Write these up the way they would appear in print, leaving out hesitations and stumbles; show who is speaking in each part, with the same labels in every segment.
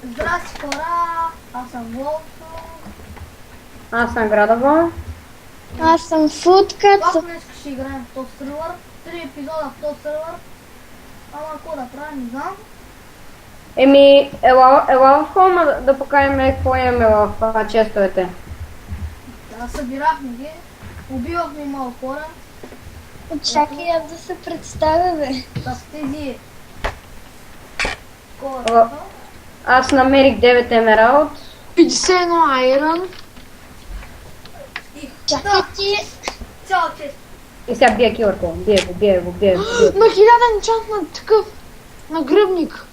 Speaker 1: Здрасти хора, аз съм Волфо.
Speaker 2: Аз съм Градово.
Speaker 3: Аз съм Футкът.
Speaker 1: Ако днес ще играем в този сервер, 3 епизода в този сервер. Ама какво да правим, не знам.
Speaker 2: Еми, ела в хома да покажем какво имаме в честовете.
Speaker 1: Да, събирахме ги, убивахме малко хора.
Speaker 3: Чакай аз да се представя, бе.
Speaker 1: С тези...
Speaker 2: О.
Speaker 1: Хора.
Speaker 2: Аз намерих 9 емералд.
Speaker 4: 51 айрон.
Speaker 1: И
Speaker 3: Чакай
Speaker 1: да,
Speaker 3: ти.
Speaker 1: цял чест.
Speaker 2: И сега бия килърко. Бия го.
Speaker 4: На 1000 енчант на такъв нагръбник.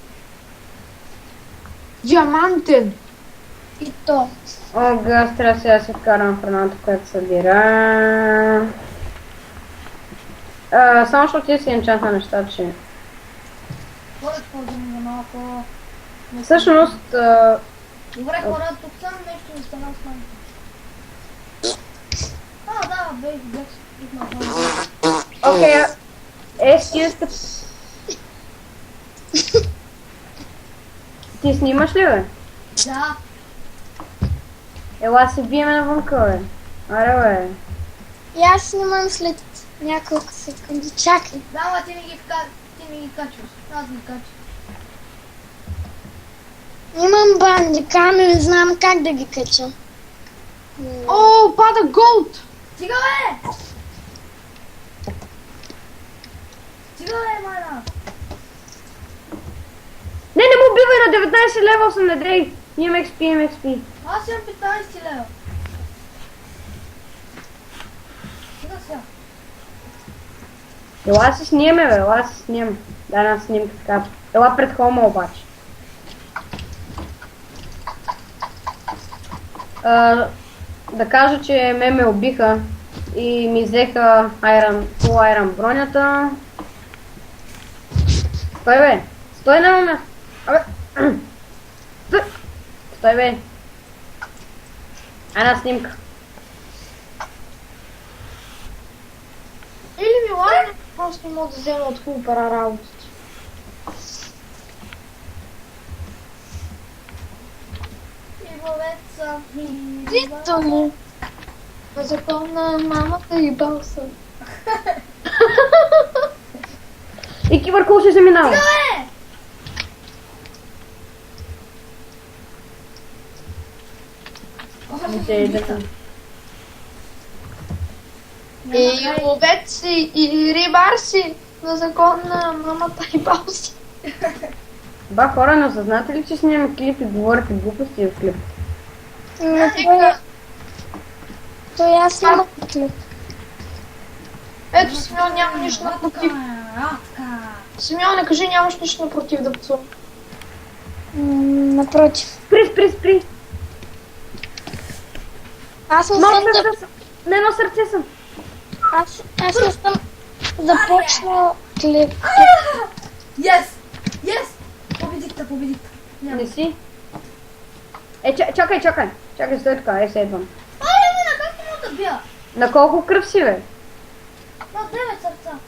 Speaker 4: Диамантен.
Speaker 3: И то.
Speaker 2: О, газ, трябва сега да се вкарам в храната, която събира. Само защото ти си енчант на нещата, че...
Speaker 1: Хора, използваме за малко...
Speaker 2: Всъщност,
Speaker 1: Добре хора, тук съм нещо не стана с мен. Да, бейс,
Speaker 2: окей, excuse the... Ти снимаш ли, бе?
Speaker 1: Да.
Speaker 2: Ела се биеме навънка, бе. Аре, бе.
Speaker 3: И аз снимам след няколко секунди. Чакай.
Speaker 1: Да, ама ти ми ги качваш. Аз ги качвам.
Speaker 3: Имам бандика, но не знам как да ги кача.
Speaker 4: О, пада голд.
Speaker 1: Стига, бе! Стига, бе, майна!
Speaker 2: Не му убивай, на 19 левел съм, не дрей. Имам XP.
Speaker 1: Аз имам 15 лева. Стига сега.
Speaker 2: Ела се сниеме, бе, ела се снием. Дай една снимка така. Ела пред хома обаче. Да кажа, че ме убиха и ми взеха full iron бронята. Стой, бе! Стой на момент! Абе! Стой, бе! Една снимка.
Speaker 4: Или ми ладно, просто не мога да взема от хубава работата.
Speaker 1: И вовеца.
Speaker 3: Дито му. По закон на мамата и балса.
Speaker 2: И кибъркул се заминава.
Speaker 1: Бе!
Speaker 4: И ловец си, и рибар си, на закон на мамата и балса.
Speaker 2: Ба, хора, не осъзнате ли, че снимаме клип и говорите глупости в клип?
Speaker 3: Той аз снимам клип.
Speaker 4: Ето, Симеон няма нищо напротив.
Speaker 1: Радка.
Speaker 4: Симеон, не кажи, нямаш нищо напротив да псувам.
Speaker 3: Напротив.
Speaker 2: Спри!
Speaker 3: Аз не
Speaker 2: Но
Speaker 3: съм
Speaker 2: сърце съм! На едно сърце съм!
Speaker 3: Аз не съм започнал клип.
Speaker 1: Yes! Победих.
Speaker 2: Не си? Чакай! Чакай, стой така, следвам.
Speaker 1: Как ти мога да бия?
Speaker 2: На колко кръв си, бе?
Speaker 1: На 9 сърца.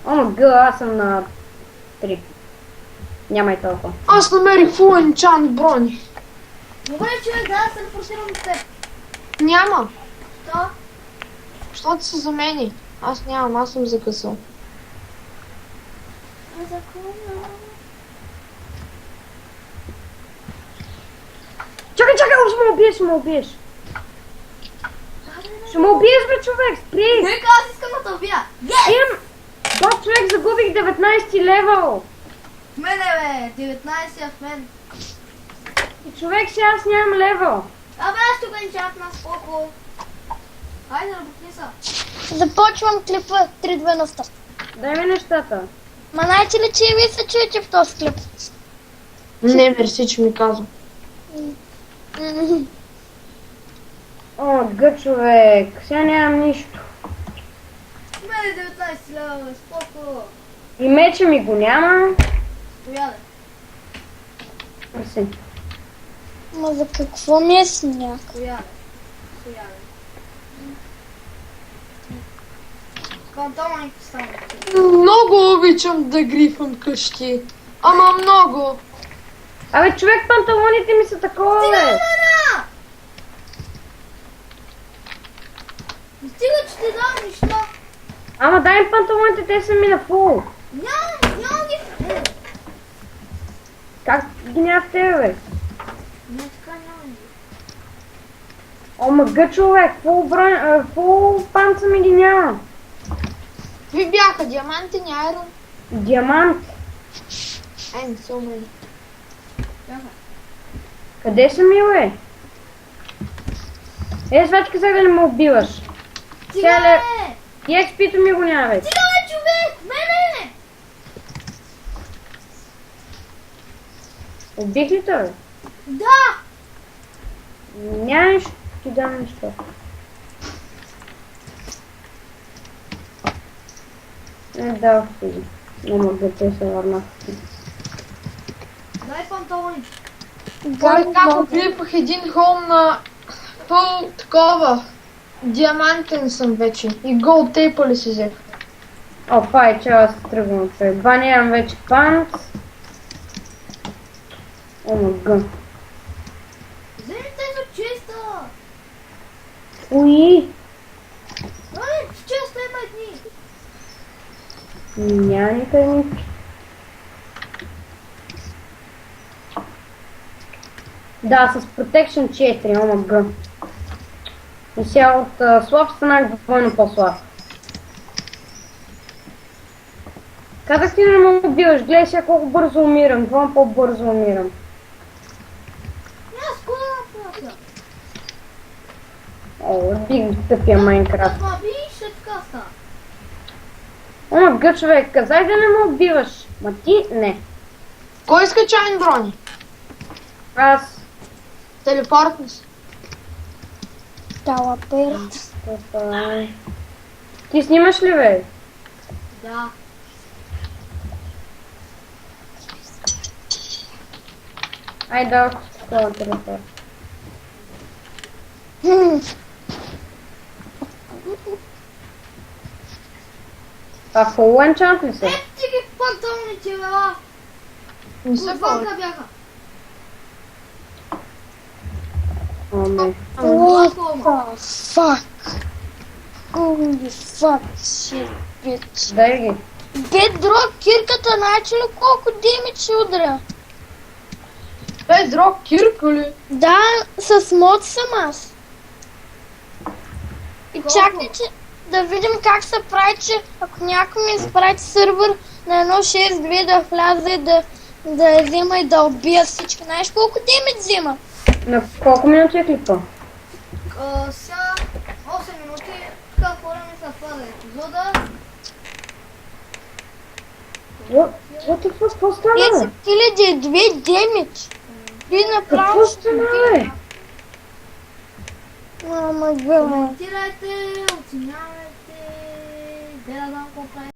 Speaker 2: Ома гъла, аз съм на 3. Няма и толкова.
Speaker 4: Аз намерих фул енчант брони.
Speaker 1: Добре, човек, да се репортирам с теб.
Speaker 4: Няма.
Speaker 1: Що?
Speaker 4: Защото се замени. Аз нямам, аз съм закъсал.
Speaker 2: Чакай, ще ме убиеш. Ще ме убиеш, бе, човек, спри!
Speaker 1: Нека аз искам да те убия.
Speaker 2: Имам... Ба, човек, загубих 19 левел.
Speaker 1: В мене, бе, 19 в мен.
Speaker 2: И човек, сега аз нямам левел.
Speaker 1: Абе, аз тук енчантна скоко. Хайде, работни са.
Speaker 3: Започвам клипа 3-2 на старт.
Speaker 2: Дай ми нещата.
Speaker 3: Ма знаете ли, че и ви се чуете в този клип?
Speaker 4: Не, мерси, че ми казва.
Speaker 2: О, гъ, човек, сега нямам нищо.
Speaker 1: В мене 19 лева, бе, споко.
Speaker 2: И меча ми го няма.
Speaker 1: Пояде.
Speaker 2: Мерси.
Speaker 3: Ма за какво ми е сняг?
Speaker 1: Пояде. Фантома ни стана.
Speaker 4: Много обичам да грифам къщи. Ама много.
Speaker 2: Абе, човек, панталоните ми са такова,
Speaker 1: Стига,
Speaker 2: бе.
Speaker 1: Мана! Стига, че ти дам неща.
Speaker 2: Ама дай им панталоните, те са ми на фул.
Speaker 1: Нямам ги.
Speaker 2: Как ги няма в тебе, бе?
Speaker 1: Не, така нямам ги.
Speaker 2: О, мъга, човек, фул панца ми ги няма.
Speaker 4: Ви бяха диамантени, айрон.
Speaker 2: Диамант.
Speaker 4: Ай, не са умрели.
Speaker 1: Бяха.
Speaker 2: Къде са ми, бе? Свачка, сега да не ме убиваш.
Speaker 1: Стига,
Speaker 2: Сега
Speaker 1: бе!
Speaker 2: И XP-то ми го няма, бе.
Speaker 1: Стига, бе, човек! Мене!
Speaker 2: Убих ли те, бе?
Speaker 1: Да!
Speaker 2: Няма нищо, ти дам нищо. Да, стига. Не мога да се върна.
Speaker 1: Дай панталони.
Speaker 4: Как оклипах един хол на пъл такова. Диамантен съм вече. И гол тейпа ли си взех?
Speaker 2: О, това е, че аз тръгвам. Банирам вече панц. О, мъга.
Speaker 1: Вземи тези от честа.
Speaker 2: Уи!
Speaker 1: Ай, в честа има едни.
Speaker 2: Няма никъде нищо. Да, с Protection 4, о мъга. И сега от слаб станах двойно по-слаб. Казах ти да не ме убиваш, гледай сега колко бързо умирам, двойно по-бързо умирам.
Speaker 1: Аз кога да платя?
Speaker 2: О, бих тъпия Майнкрафт.
Speaker 1: Ама би ще така става.
Speaker 2: О, мъга, човек, казай да не ме убиваш. Ма ти не.
Speaker 4: Кой иска чайни брони?
Speaker 2: Аз.
Speaker 4: Телепортни си.
Speaker 3: Талаперт.
Speaker 2: Ти снимаш ли, бе?
Speaker 1: Да.
Speaker 2: Ай, да, такова телефон. А фул енчант ли са?
Speaker 1: Е, ти ги панталоните, бе, ла.
Speaker 4: Не са
Speaker 1: Отвънка
Speaker 4: фол.
Speaker 1: бяха.
Speaker 2: О, не.
Speaker 3: What the fuck? Holy fuck shit, bitch.
Speaker 2: Дай ги.
Speaker 3: Бедрок, кирката, знаеш ли колко демидж удря?
Speaker 4: Без дрог кирка ли?
Speaker 3: Да, с мод съм аз. И
Speaker 1: Колко?
Speaker 3: чакай, че да видим как се прави, че ако някой ми изпрати сървър на 1.6.2 да вляза и да я взема и да убия всички. Знаеш колко демидж взима?
Speaker 2: На колко минути е клипа?
Speaker 1: Сега 8 минути. Така хора ми съвпада епизода.
Speaker 2: What the fuck, какво стана,
Speaker 3: 10
Speaker 2: бе?
Speaker 3: 002 демидж. И направо
Speaker 2: Какво стана, бе?
Speaker 3: Ама гъме.
Speaker 1: Коментирайте, оценявайте. Де да знам какво прави.